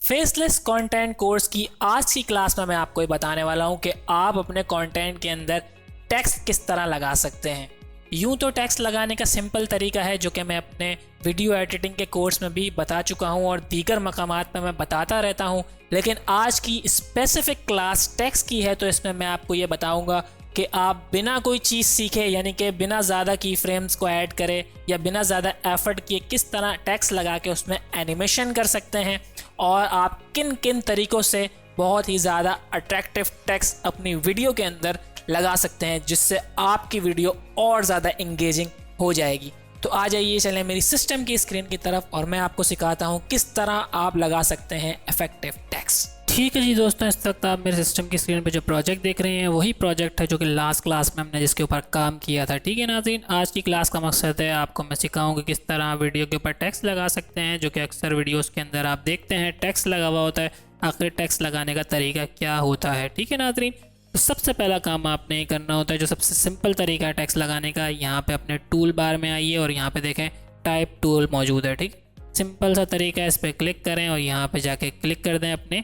Faceless content course की आज की क्लास में मैं आपको ये बताने वाला हूँ कि आप अपने कंटेंट के अंदर टेक्स्ट किस तरह लगा सकते हैं। यूं तो टेक्स्ट लगाने का सिंपल तरीका है जो कि मैं अपने वीडियो एडिटिंग के कोर्स में भी बता चुका हूं और दीगर मकामात पे मैं बताता रहता हूं, लेकिन आज की स्पेसिफिक क्लास टेक्स्ट की है तो इसमें मैं आपको ये बताऊंगा कि आप बिना कोई चीज़ सीखे यानी कि बिना ज़्यादा की फ्रेम्स को ऐड करें या बिना ज़्यादा एफर्ट किए किस तरह टेक्स्ट लगा के उसमें एनिमेशन कर सकते हैं और आप किन किन तरीक़ों से बहुत ही ज़्यादा अट्रैक्टिव टेक्स्ट अपनी वीडियो के अंदर लगा सकते हैं जिससे आपकी वीडियो और ज़्यादा इंगेजिंग हो जाएगी। तो आ जाइए चलें मेरी सिस्टम की स्क्रीन की तरफ और मैं आपको सिखाता हूँ किस तरह आप लगा सकते हैं इफेक्टिव टेक्स्ट। ठीक है जी दोस्तों, इस वक्त आप मेरे सिस्टम की स्क्रीन पे जो प्रोजेक्ट देख रहे हैं वही प्रोजेक्ट है जो कि लास्ट क्लास में हमने जिसके ऊपर काम किया था। ठीक है नाज़रीन, आज की क्लास का मकसद है आपको मैं सिखाऊंगा किस तरह वीडियो के ऊपर टेक्स्ट लगा सकते हैं, जो कि अक्सर वीडियोस के अंदर आप देखते हैं टेक्स्ट लगा हुआ होता है। आखिर टेक्स्ट लगाने का तरीका क्या होता है। ठीक है नाज़रीन, तो सबसे पहला काम आपने ये करना होता है, जो सबसे सिंपल तरीका है टेक्स्ट लगाने का, यहाँ पे अपने टूल बार में आइए और यहाँ पे देखें टाइप टूल मौजूद है। ठीक, सिंपल सा तरीका है, इस पर क्लिक करें और यहाँ पे जाके क्लिक कर दें अपने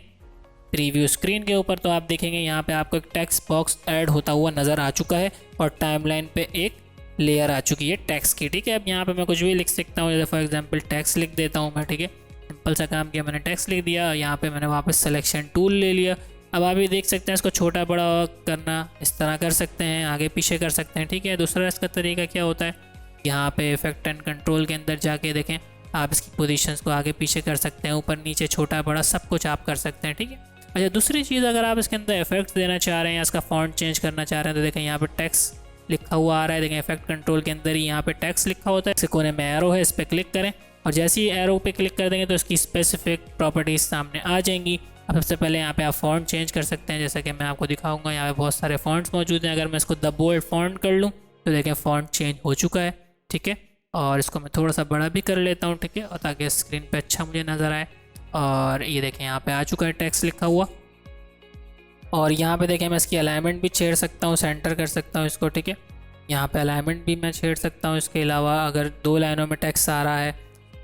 प्रीव्यू स्क्रीन के ऊपर। तो आप देखेंगे यहाँ पे आपको एक टेक्स्ट बॉक्स ऐड होता हुआ नज़र आ चुका है और टाइमलाइन पे एक लेयर आ चुकी है टेक्स्ट की। ठीक है, अब यहाँ पे मैं कुछ भी लिख सकता हूँ, जैसे फॉर एग्जांपल टेक्स्ट लिख देता हूँ मैं। ठीक है, सिंपल सा काम किया, मैंने टेक्स्ट लिख दिया। यहाँ पे मैंने वापस सिलेक्शन टूल ले लिया। अब आप ये देख सकते हैं, इसको छोटा बड़ा करना इस तरह कर सकते हैं, आगे पीछे कर सकते हैं। ठीक है, दूसरा इसका तरीका क्या होता है, यहाँ पे इफेक्ट एंड कंट्रोल के अंदर जाके देखें आप इसकी पोजीशंस को आगे पीछे कर सकते हैं, ऊपर नीचे छोटा बड़ा सब कुछ आप कर सकते हैं। ठीक है, अच्छा दूसरी चीज़, अगर आप इसके अंदर इफेक्ट्स देना चाह रहे हैं या इसका फॉन्ट चेंज करना चाह रहे हैं तो देखें यहाँ पे टेक्स्ट लिखा हुआ आ रहा है। देखें इफेक्ट कंट्रोल के अंदर ही यहाँ पे टेक्स्ट लिखा होता है, इसके कोने में एरो है, इस पर क्लिक करें और जैसे ही एरो पे क्लिक कर देंगे तो इसकी स्पेसिफिक प्रॉपर्टीज़ सामने आ जाएंगी। अब सबसे पहले यहाँ पे आप फॉन्ट चेंज कर सकते हैं, जैसा कि मैं आपको दिखाऊंगा। यहाँ पे बहुत सारे फॉन्ट्स मौजूद हैं। अगर मैं इसको द बोल्ड फॉन्ट कर लूँ तो देखें फॉन्ट चेंज हो चुका है। ठीक है, और इसको मैं थोड़ा सा बड़ा भी कर लेता हूँ। ठीक है, और ताकि स्क्रीन पे अच्छा मुझे नज़र आए। और ये देखें यहाँ पे आ चुका है टेक्स्ट लिखा हुआ। और यहाँ पे देखें मैं इसकी अलाइनमेंट भी छेड़ सकता हूँ, सेंटर कर सकता हूँ इसको। ठीक है, यहाँ पे अलाइनमेंट भी मैं छेड़ सकता हूँ। इसके अलावा अगर दो लाइनों में टेक्स्ट आ रहा है,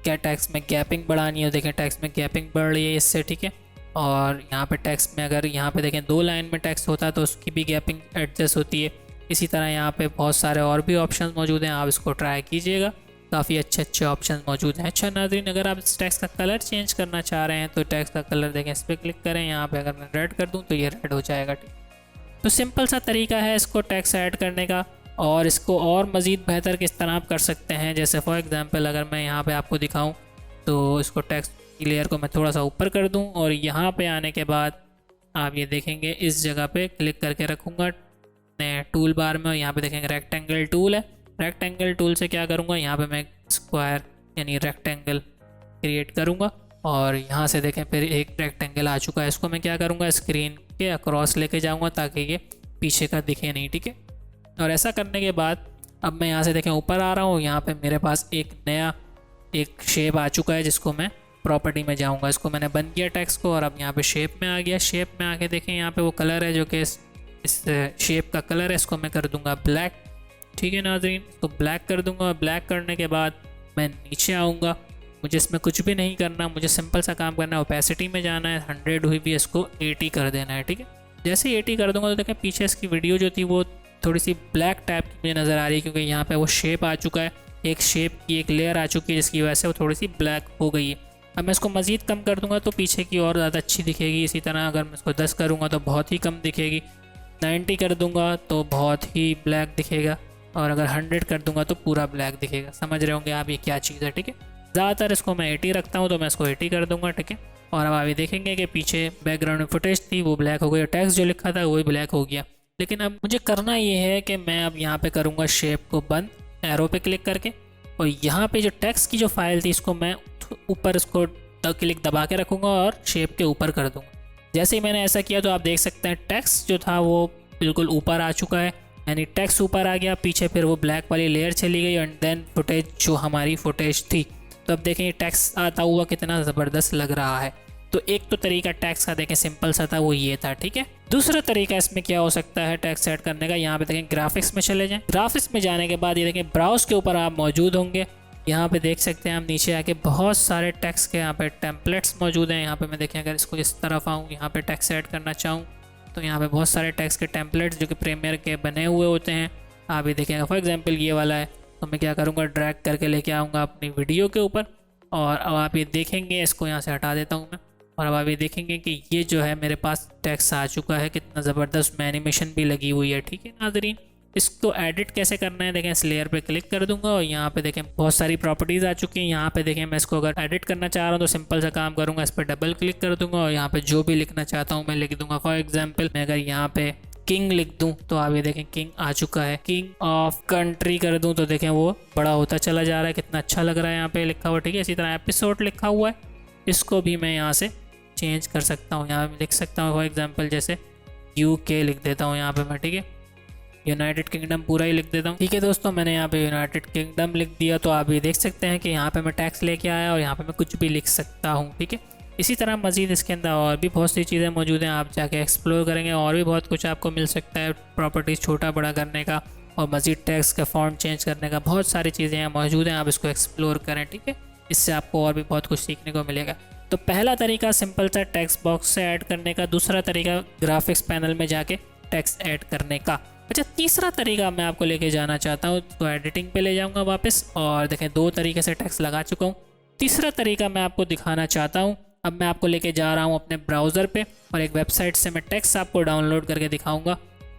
क्या टेक्स्ट में गैपिंग बढ़ानी है, देखें टेक्स्ट में गैपिंग बढ़ रही है इससे। ठीक है, और यहाँ पे टेक्स्ट में अगर यहाँ पे देखें दो लाइन में टेक्स्ट होता है तो उसकी भी गैपिंग एडजस्ट होती है। इसी तरह यहाँ पे बहुत सारे और भी ऑप्शंस मौजूद हैं, आप इसको ट्राई कीजिएगा, काफ़ी अच्छे ऑप्शंस मौजूद हैं। अच्छा नाज़रीन, अगर आप इस टेक्स्ट का कलर चेंज करना चाह रहे हैं तो टेक्स्ट का कलर देखें, इस पर क्लिक करें। यहाँ पे अगर मैं रेड कर दूँ तो ये रेड हो जाएगा। तो सिंपल सा तरीका है इसको टेक्स्ट ऐड करने का। और इसको और मज़ीद बेहतर किस तरह आप कर सकते हैं, जैसे फॉर एग्ज़ाम्पल अगर मैं यहाँ पर आपको दिखाऊँ तो इसको टेक्स्ट की लेयर को मैं थोड़ा सा ऊपर कर दूं और यहाँ पे आने के बाद आप ये देखेंगे इस जगह पे क्लिक करके रखूँगा टूल बार में और यहाँ पे देखेंगे रेक्टेंगल टूल है। रेक्टेंगल टूल से क्या करूँगा, यहाँ पे मैं स्क्वायर यानी रेक्टेंगल क्रिएट करूँगा और यहाँ से देखें फिर एक रेक्टेंगल आ चुका है। इसको मैं क्या करूँगा, स्क्रीन के अक्रॉस लेके जाऊँगा ताकि ये पीछे का दिखे नहीं। ठीक है, और ऐसा करने के बाद अब मैं यहाँ से देखें ऊपर आ रहा हूँ, यहाँ पर मेरे पास एक नया एक शेप आ चुका है जिसको मैं प्रॉपर्टी में जाऊंगा। इसको मैंने बंद किया टेक्स्ट को और अब यहाँ पे शेप में आ गया। शेप में आके देखें यहाँ पे वो कलर है जो कि इस शेप का कलर है, इसको मैं कर दूंगा ब्लैक। ठीक है नाज़रीन, इसको ब्लैक कर दूंगा और ब्लैक करने के बाद मैं नीचे आऊँगा। मुझे इसमें कुछ भी नहीं करना, मुझे सिंपल सा काम करना है, ओपेसिटी में जाना है, 100 हुई भी इसको 80 कर देना है। ठीक है, जैसे ही 80 कर दूंगा तो देखें पीछे इसकी वीडियो जो थी वो थोड़ी सी ब्लैक टाइप की मुझे नज़र आ रही है, क्योंकि यहाँ पर वो शेप आ चुका है, एक शेप की एक लेयर आ चुकी है जिसकी वजह से वो थोड़ी सी ब्लैक हो गई है। अब मैं इसको मज़ीद कम कर दूंगा तो पीछे की और ज़्यादा अच्छी दिखेगी। इसी तरह अगर मैं इसको 10 करूँगा तो बहुत ही कम दिखेगी, 90 कर दूंगा तो बहुत ही ब्लैक दिखेगा और अगर 100 कर दूंगा तो पूरा ब्लैक दिखेगा। समझ रहे होंगे आप ये क्या चीज़ है। ठीक है, ज़्यादातर इसको मैं 80 रखता हूँ तो मैं इसको 80 कर दूँगा। ठीक है, और अब आप ये देखेंगे कि पीछे बैकग्राउंड में फुटेज थी वो ब्लैक हो गई और टेक्स्ट जो लिखा था वो भी ब्लैक हो गया। लेकिन अब मुझे करना ये है कि मैं अब यहाँ पर करूँगा शेप को बंद, एरो पे क्लिक करके, और यहाँ पे जो टेक्स्ट की जो फाइल थी इसको मैं ऊपर इसको क्लिक दबा के रखूँगा और शेप के ऊपर कर दूँगा। जैसे ही मैंने ऐसा किया तो आप देख सकते हैं टेक्स्ट जो था वो बिल्कुल ऊपर आ चुका है, यानी टेक्स्ट ऊपर आ गया, पीछे फिर वो ब्लैक वाली लेयर चली गई एंड देन फुटेज जो हमारी फुटेज थी। तो अब देखें टेक्स्ट आता हुआ कितना ज़बरदस्त लग रहा है। तो एक तो तरीका टेक्स्ट का देखें सिंपल सा था, वो ये था। ठीक है, दूसरा तरीका इसमें क्या हो सकता है टेक्स्ट सेट करने का, यहाँ पे देखें ग्राफिक्स में चले जाएं। ग्राफिक्स में जाने के बाद ये देखें ब्राउज के ऊपर आप मौजूद होंगे यहाँ पे देख सकते हैं हम नीचे आके बहुत सारे टेक्स्ट के यहाँ पे टेम्पलेट्स मौजूद हैं। यहाँ पे मैं देखें अगर इसको इस तरफ आऊँ, यहाँ पे टेक्स्ट ऐड करना चाहूँ तो यहाँ पे बहुत सारे टेक्स्ट के टेम्पलेट्स जो कि प्रीमियर के बने हुए होते हैं। आप ये देखेंगे फॉर एग्जांपल ये वाला है, तो मैं क्या करूँगा, ड्रैग करके लेके आऊँगा अपनी वीडियो के ऊपर। और अब आप ये देखेंगे, इसको यहाँ से हटा देता हूँ मैं, और अब आप ये देखेंगे कि ये जो है मेरे पास टेक्स्ट आ चुका है। कितना ज़बरदस्त में एनिमेशन भी लगी हुई है। ठीक है नाज़रीन, इसको एडिट कैसे करना है देखें, इस लेयर पे क्लिक कर दूंगा और यहाँ पे देखें बहुत सारी प्रॉपर्टीज़ आ चुकी हैं। यहाँ पे देखें मैं इसको अगर एडिट करना चाह रहा हूँ तो सिंपल सा काम करूँगा, इस पर डबल क्लिक कर दूंगा और यहाँ पे जो भी लिखना चाहता हूँ मैं लिख दूंगा। फॉर एग्जांपल मैं अगर यहाँ पे किंग लिख दूं तो आप ये देखें किंग आ चुका है। किंग ऑफ कंट्री कर दूं तो देखें वो बड़ा होता चला जा रहा है, कितना अच्छा लग रहा है यहाँ पे लिखा हुआ। ठीक है, इसी तरह एपिसोड लिखा हुआ है, इसको भी मैं यहाँ से चेंज कर सकता हूँ। यहाँ लिख सकता हूँ फॉर एग्जाम्पल जैसे UK लिख देता हूँ यहाँ पे मैं। ठीक है, यूनाइटेड किंगडम पूरा ही लिख देता हूँ। ठीक है दोस्तों, मैंने यहाँ पे यूनाइटेड किंगडम लिख दिया। तो आप ये देख सकते हैं कि यहाँ पे मैं टैक्स लेके आया और यहाँ पे मैं कुछ भी लिख सकता हूँ। ठीक है, इसी तरह मज़ीद इसके अंदर और भी बहुत सी चीज़ें मौजूद हैं, आप जाके एक्सप्लोर करेंगे और भी बहुत कुछ आपको मिल सकता है। प्रॉपर्टीज़ छोटा बड़ा करने का और मज़ीद टेक्स्ट का फॉन्ट चेंज करने का, बहुत सारी चीज़ें यहाँ मौजूद हैं, आप इसको एक्सप्लोर करें। ठीक है, इससे आपको और भी बहुत कुछ सीखने को मिलेगा। तो पहला तरीका सिंपल सा टेक्स्ट बॉक्स से ऐड करने का, दूसरा तरीका ग्राफिक्स पैनल में जाके टेक्स्ट ऐड करने का। अच्छा, तीसरा तरीका मैं आपको लेके जाना चाहता हूँ, तो एडिटिंग पे ले जाऊँगा वापस और देखें 2 तरीके से टेक्स्ट लगा चुका हूँ। तीसरा तरीका मैं आपको दिखाना चाहता हूँ। अब मैं आपको लेके जा रहा हूँ अपने ब्राउज़र पे और एक वेबसाइट से मैं टेक्स्ट आपको डाउनलोड करके दिखाऊंगा।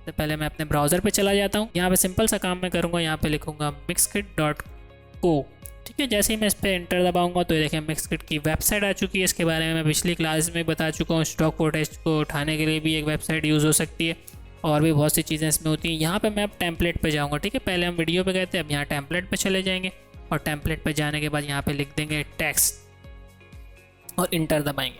तो पहले मैं अपने ब्राउज़र पे चला जाता हूँ। यहाँ पे सिंपल सा काम मैं करूँगा, यहाँ पे लिखूँगा mixkit.co। ठीक है, जैसे ही मैं इस पर एंटर दबाऊंगा तो ये देखें मिक्सकिट की वेबसाइट आ चुकी है। इसके बारे में मैं पिछली क्लास में बता चुका हूँ। स्टॉक फुटेज को उठाने के लिए भी एक वेबसाइट यूज़ हो सकती है और भी बहुत सी चीज़ें इसमें होती हैं। यहाँ पे मैं अब टेम्पलेट पे जाऊँगा। ठीक है, पहले हम वीडियो पे गए थे, अब यहाँ टेम्पलेट पे चले जाएंगे और टेम्पलेट पे जाने के बाद यहाँ पे लिख देंगे टेक्स्ट और इंटर दबाएंगे।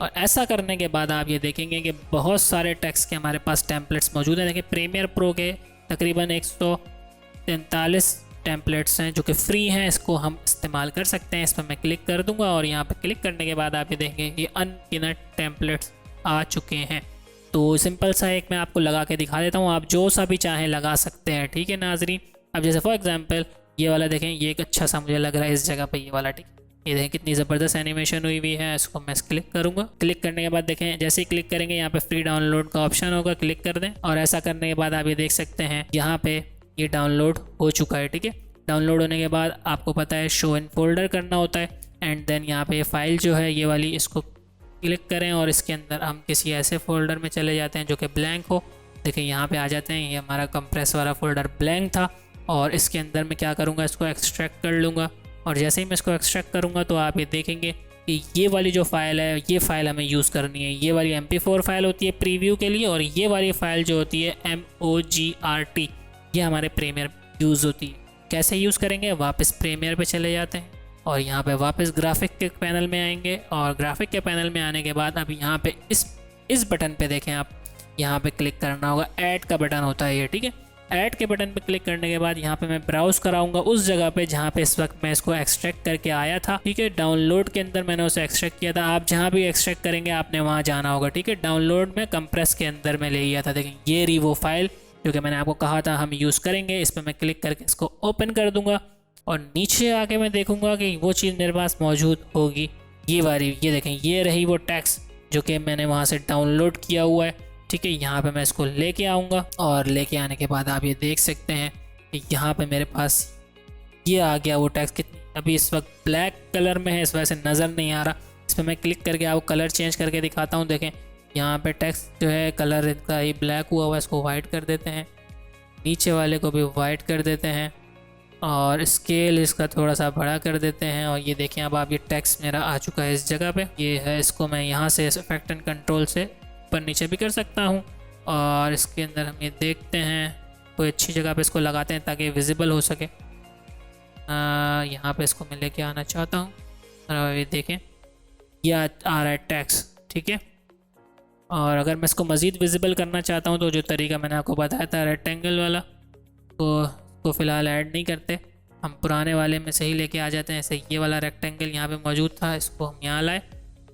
और ऐसा करने के बाद आप ये देखेंगे कि बहुत सारे टेक्स्ट के हमारे पास टेम्पलेट्स मौजूद हैं। देखिए प्रीमियर प्रो के तकरीबन 143 टेम्पलेट्स हैं जो कि फ्री हैं, इसको हम इस्तेमाल कर सकते हैं। इस पर मैं क्लिक कर दूंगा और यहाँ पे क्लिक करने के बाद आप ये देखेंगे कि अनगिनत टेम्पलेट्स आ चुके हैं। तो सिंपल सा एक मैं आपको लगा के दिखा देता हूँ, आप जो सा भी चाहें लगा सकते हैं। ठीक है नाजरीन, अब जैसे फॉर एग्जांपल ये वाला देखें, ये एक अच्छा सा मुझे लग रहा है इस जगह पे, ये वाला। ठीक, ये देखें कितनी ज़बरदस्त एनिमेशन हुई हुई है। इसको मैं क्लिक करूँगा, क्लिक करने के बाद देखें जैसे ही क्लिक करेंगे यहाँ पे फ्री डाउनलोड का ऑप्शन होगा, क्लिक कर दें और ऐसा करने के बाद आप ये देख सकते हैं यहाँ पे ये डाउनलोड हो चुका है। ठीक है, डाउनलोड होने के बाद आपको पता है शो इन फोल्डर करना होता है एंड देन यहाँ पे ये फाइल जो है ये वाली, इसको क्लिक करें और इसके अंदर हम किसी ऐसे फोल्डर में चले जाते हैं जो कि ब्लैंक हो। देखिए यहाँ पे आ जाते हैं, ये हमारा कंप्रेस वाला फोल्डर ब्लैंक था और इसके अंदर मैं क्या करूँगा, इसको एक्सट्रैक्ट कर लूँगा और जैसे ही मैं इसको एक्सट्रैक्ट करूँगा तो आप ये देखेंगे कि ये वाली जो फाइल है ये फ़ाइल हमें यूज़ करनी है। ये वाली MP4 फाइल होती है प्रीव्यू के लिए और ये वाली फ़ाइल जो होती है MOGRT ये हमारे प्रीमियर यूज़ होती है। कैसे यूज़ करेंगे, वापस प्रीमियर पे चले जाते हैं और यहाँ पे वापस ग्राफिक के पैनल में आएंगे और ग्राफिक के पैनल में आने के बाद अब यहाँ पे इस बटन पे देखें, आप यहाँ पे क्लिक करना होगा, ऐड का बटन होता है ये। ठीक है, ऐड के बटन पे क्लिक करने के बाद यहाँ पे मैं ब्राउज़ कराऊंगा उस जगह पे जहाँ पे इस वक्त मैं इसको एक्सट्रैक्ट करके आया था। ठीक है, डाउनलोड के अंदर मैंने उसे एक्सट्रैक्ट किया था। आप जहाँ भी एक्सट्रैक्ट करेंगे आपने वहाँ जाना होगा। ठीक है, डाउनलोड में कंप्रेस के अंदर में ले लिया था। देखें ये रही वो फाइल जो कि मैंने आपको कहा था हम यूज़ करेंगे। इस पर मैं क्लिक करके इसको ओपन कर दूंगा और नीचे आके मैं देखूंगा कि वो चीज़ मेरे पास मौजूद होगी, ये वाली। ये देखें ये रही वो टेक्स्ट जो कि मैंने वहाँ से डाउनलोड किया हुआ है। ठीक है, यहाँ पे मैं इसको लेके आऊँगा और लेके आने के बाद आप ये देख सकते हैं कि यहाँ पे मेरे पास ये आ गया वो टेक्स्ट। कितनी अभी इस वक्त ब्लैक कलर में है, इस वजह से नज़र नहीं आ रहा। इस पर मैं क्लिक करके आपको कलर चेंज करके दिखाता हूँ। देखें यहाँ पे टेक्स्ट जो है कलर इसका ही ब्लैक हुआ हुआ, इसको वाइट कर देते हैं, नीचे वाले को भी वाइट कर देते हैं और स्केल इसका थोड़ा सा बड़ा कर देते हैं। और ये देखें अब आप ये टेक्स्ट मेरा आ चुका है इस जगह पे, ये है। इसको मैं यहाँ से इफेक्ट एंड कंट्रोल से ऊपर नीचे भी कर सकता हूँ और इसके अंदर हम ये देखते हैं कोई अच्छी जगह पे इसको लगाते हैं ताकि विजिबल हो सके। यहाँ पे इसको मैं लेके आना चाहता हूँ और ये देखें ये आ रहा है टेक्स्ट। ठीक है, और अगर मैं इसको मज़ीद विजिबल करना चाहता हूँ तो जो तरीका मैंने आपको बताया था रेक्टेंगल वाला, तो फ़िलहाल ऐड नहीं करते, हम पुराने वाले में से ही लेके आ जाते हैं। ऐसे ये वाला रेक्टेंगल यहाँ पे मौजूद था, इसको हम यहाँ लाए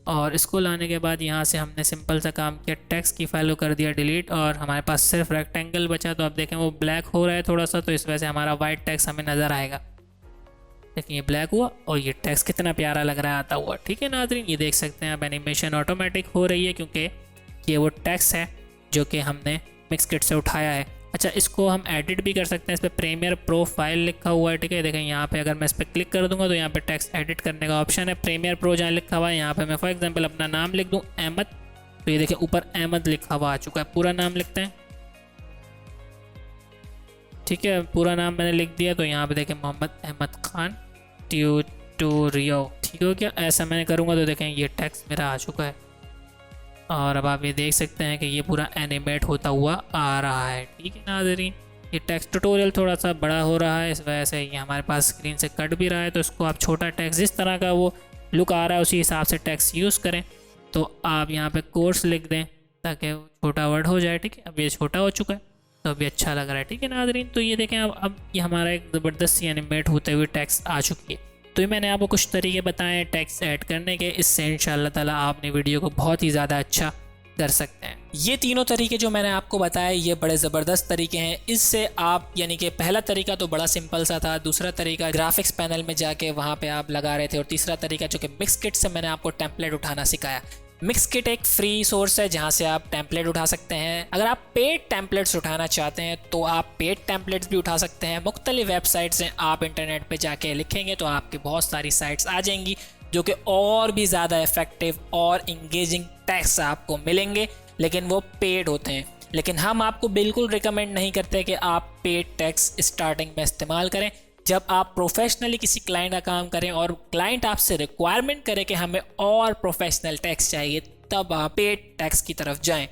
और इसको लाने के बाद यहाँ से हमने सिंपल सा काम किया, टेक्स्ट की फाइल को कर दिया डिलीट और हमारे पास सिर्फ रेक्टेंगल बचा। तो अब देखें वो ब्लैक हो रहा है थोड़ा सा, तो इस वजह से हमारा वाइट टेक्स्ट हमें नज़र आएगा। लेकिन ये ब्लैक हुआ और ये टेक्स्ट कितना प्यारा लग रहा है आता हुआ। ठीक है नाज़रीन, ये देख सकते हैं आप एनिमेशन ऑटोमेटिक हो रही है क्योंकि ये वो टेक्स्ट है जो कि हमने मिक्सकिट से उठाया है। अच्छा, इसको हम एडिट भी कर सकते हैं। इस पर प्रीमियर प्रो फाइल लिखा हुआ है। ठीक है, देखें यहाँ पे अगर मैं इस पर क्लिक कर दूंगा तो यहाँ पे टेक्स्ट एडिट करने का ऑप्शन है। प्रीमियर प्रो जहाँ लिखा हुआ है यहाँ पे मैं फॉर एग्जांपल अपना नाम लिख दूँ अहमद, तो ये देखें ऊपर अहमद लिखा हुआ आ चुका है। पूरा नाम लिखते हैं। ठीक है, पूरा नाम मैंने लिख दिया तो यहाँ पे देखें मोहम्मद अहमद खान ट्यूटोरियल। ठीक हो गया, ऐसा मैंने करूँगा तो देखें ये टेक्स्ट मेरा आ चुका है। और अब आप ये देख सकते हैं कि ये पूरा एनिमेट होता हुआ आ रहा है। ठीक है नाज़रीन, ये टेक्स्ट ट्यूटोरियल थोड़ा सा बड़ा हो रहा है, इस वजह से ये हमारे पास स्क्रीन से कट भी रहा है। तो इसको आप छोटा टेक्स्ट जिस तरह का वो लुक आ रहा है उसी हिसाब से टेक्स्ट यूज़ करें। तो आप यहाँ पे कोर्स लिख दें ताकि वो छोटा वर्ड हो जाए। ठीक है, अब ये छोटा हो चुका है तो अभी अच्छा लग रहा है। ठीक है नाज़रीन, तो ये देखें अब ये हमारा एक ज़बरदस्त सी एनिमेट होते हुए टेक्स्ट आ चुकी है। तो ये मैंने आपको कुछ तरीके बताए टेक्स्ट ऐड करने के, इससे इंशाअल्लाह ताला आप अपनी वीडियो को बहुत ही ज़्यादा अच्छा कर सकते हैं। ये तीनों तरीके जो मैंने आपको बताए ये बड़े ज़बरदस्त तरीके हैं। इससे आप यानी कि पहला तरीका तो बड़ा सिंपल सा था, दूसरा तरीका ग्राफिक्स पैनल में जाके वहाँ पे आप लगा रहे थे, और तीसरा तरीका जो कि मिक्सकिट से मैंने आपको टेम्पलेट उठाना सिखाया। मिक्सकिट एक फ्री सोर्स है जहाँ से आप टेम्पलेट उठा सकते हैं। अगर आप पेड टेम्पलेट्स उठाना चाहते हैं तो आप पेड टेम्पलेट्स भी उठा सकते हैं। मुख्तलिफ वेबसाइट्स हैं, आप इंटरनेट पे जाके लिखेंगे तो आपकी बहुत सारी साइट्स आ जाएंगी जो कि और भी ज़्यादा इफेक्टिव और इंगेजिंग टेक्स्ट आपको मिलेंगे, लेकिन वो पेड होते हैं। लेकिन हम आपको बिल्कुल रिकमेंड नहीं करते कि आप पेड टेक्स्ट स्टार्टिंग में इस्तेमाल करें। जब आप प्रोफेशनली किसी क्लाइंट का काम करें और क्लाइंट आपसे रिक्वायरमेंट करे कि हमें और प्रोफेशनल टेक्स्ट चाहिए, तब आप पेड टेक्स्ट की तरफ जाएं।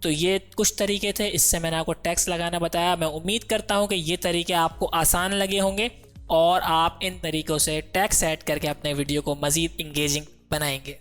तो ये कुछ तरीके थे, इससे मैंने आपको टेक्स्ट लगाना बताया। मैं उम्मीद करता हूँ कि ये तरीके आपको आसान लगे होंगे और आप इन तरीक़ों से टेक्स्ट ऐड करके अपने वीडियो को मज़ीद इंगेजिंग बनाएंगे।